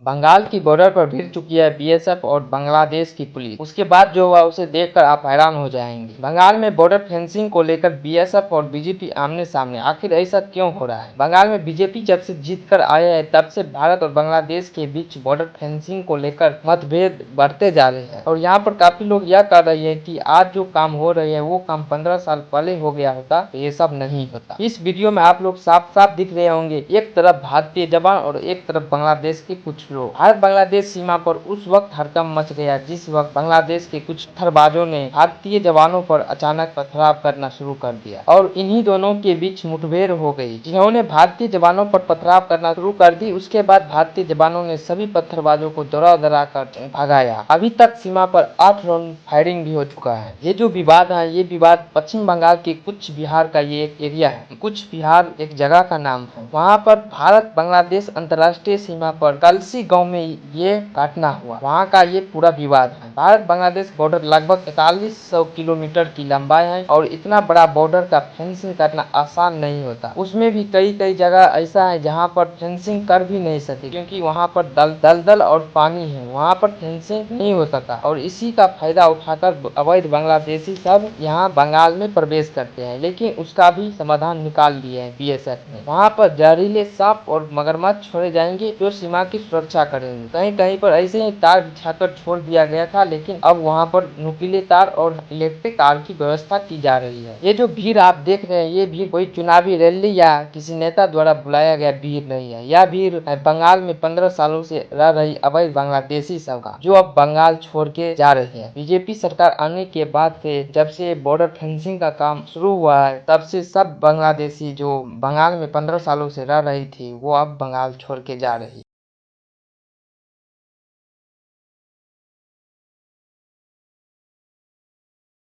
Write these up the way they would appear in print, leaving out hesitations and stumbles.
बंगाल की बॉर्डर पर भिड़ चुकी है बीएसएफ और बांग्लादेश की पुलिस। उसके बाद जो हुआ उसे देखकर आप हैरान हो जाएंगे। बंगाल में बॉर्डर फेंसिंग को लेकर बीएसएफ और बीजेपी आमने सामने। आखिर ऐसा क्यों हो रहा है? बंगाल में बीजेपी जब से जीत कर आया है तब से भारत और बांग्लादेश के बीच बॉर्डर फेंसिंग को लेकर मतभेद बढ़ते जा रहे हैं और यहाँ पर काफी लोग यह कह रहे हैं कि आज जो काम हो रहे हैं वो काम 15 साल पहले हो गया होता तो ये सब नहीं होता। इस वीडियो में आप लोग साफ साफ दिख रहे होंगे, एक तरफ भारतीय जवान और एक तरफ बांग्लादेश के कुछ लोग। भारत बांग्लादेश सीमा पर उस वक्त हड़कंप मच गया जिस वक्त बांग्लादेश के कुछ पत्थरबाजों ने भारतीय जवानों पर अचानक पथराव करना शुरू कर दिया और इन्हीं दोनों के बीच मुठभेड़ हो गई। जिन्होंने भारतीय जवानों पर पथराव करना शुरू कर दी उसके बाद भारतीय जवानों ने सभी पत्थरबाजों को दौड़ा कर भगाया। अभी तक सीमा पर 8 राउंड फायरिंग भी हो चुका है। ये जो विवाद है ये विवाद पश्चिम बंगाल के कुछ बिहार का ये एक एरिया है। कुछ बिहार एक जगह का नाम है। वहाँ पर भारत बांग्लादेश अंतर्राष्ट्रीय सीमा पर कलसी गांव में ये घटना हुआ। वहाँ का ये पूरा विवाद है। भारत बांग्लादेश बॉर्डर लगभग 4100 किलोमीटर की लंबाई है और इतना बड़ा बॉर्डर का फेंसिंग करना आसान नहीं होता। उसमें भी कई जगह ऐसा है जहाँ पर फेंसिंग कर भी नहीं सके क्योंकि वहाँ पर दलदल और पानी है। वहाँ पर फेंसिंग नहीं होता था और इसी का फायदा उठाकर अवैध बांग्लादेशी सब यहाँ बंगाल में प्रवेश करते हैं, लेकिन उसका भी समाधान निकाल लिया है बीएसएफ ने। वहाँ पर जहरीले सांप और मगरमच्छ छोड़े जाएंगे जो सीमा की सुरक्षा करेंगे। कहीं पर ऐसे ही तार बिछाकर छोड़ दिया गया था, लेकिन अब वहाँ पर नुकीले तार और इलेक्ट्रिक तार की व्यवस्था की जा रही है। ये जो भीड़ आप देख रहे हैं ये भीड़ कोई चुनावी रैली या किसी नेता द्वारा बुलाया गया भीड़ नहीं है। यह भीड़ बंगाल में 15 सालों से रह रही अवैध बांग्लादेशी सब का जो अब बंगाल छोड़ के जा रहे हैं। बीजेपी सरकार आने के बाद से जब से बॉर्डर फेंसिंग का काम शुरू हुआ है तब से सब बांग्लादेशी जो बंगाल में 15 सालों से रह रही थी वो अब बंगाल छोड़ के जा रही।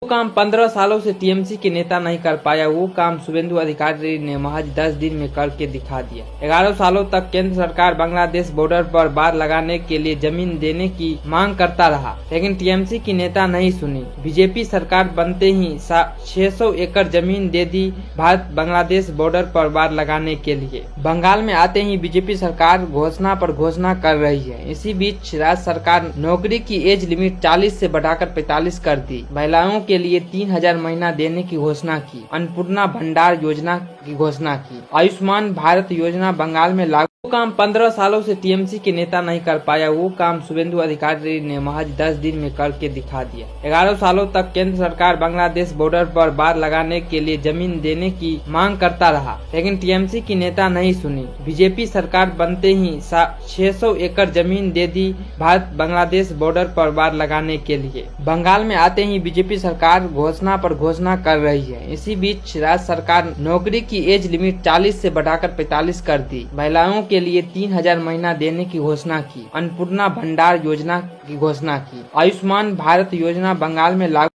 वो काम 15 सालों से टीएमसी के नेता नहीं कर पाया, वो काम शुभेंदु अधिकारी ने महज 10 दिन में करके दिखा दिया। 11 सालों तक केंद्र सरकार बांग्लादेश बॉर्डर पर बाड़ लगाने के लिए जमीन देने की मांग करता रहा, लेकिन टीएमसी की नेता नहीं सुनी। बीजेपी सरकार बनते ही 600 एकड़ जमीन दे दी भारत बांग्लादेश बॉर्डर पर बाड़ लगाने के लिए। बंगाल में आते ही बीजेपी सरकार घोषणा पर घोषणा कर रही है। इसी बीच राज्य सरकार नौकरी की एज लिमिट 40 से बढ़ाकर 45 कर दी। महिलाओं के लिए 3000 महीना देने की घोषणा की। अन्नपूर्णा भंडार योजना की घोषणा की। आयुष्मान भारत योजना बंगाल में लागू। वो काम 15 सालों से टीएमसी के नेता नहीं कर पाया, वो काम शुभेंदु अधिकारी ने महज 10 दिन में करके दिखा दिया। 11 सालों तक केंद्र सरकार बांग्लादेश बॉर्डर पर बाड़ लगाने के लिए जमीन देने की मांग करता रहा, लेकिन टीएमसी की नेता नहीं सुनी। बीजेपी सरकार बनते ही 600 एकड़ जमीन दे दी भारत बांग्लादेश बॉर्डर पर बाड़ लगाने के लिए। बंगाल में आते ही बीजेपी सरकार घोषणा पर घोषणा कर रही है। इसी बीच राज्य सरकार नौकरी की एज लिमिट 40 से बढ़ाकर 45 कर दी। महिलाओं के लिए 3000 महीना देने की घोषणा की। अन्नपूर्णा भंडार योजना की घोषणा की। आयुष्मान भारत योजना बंगाल में लागू।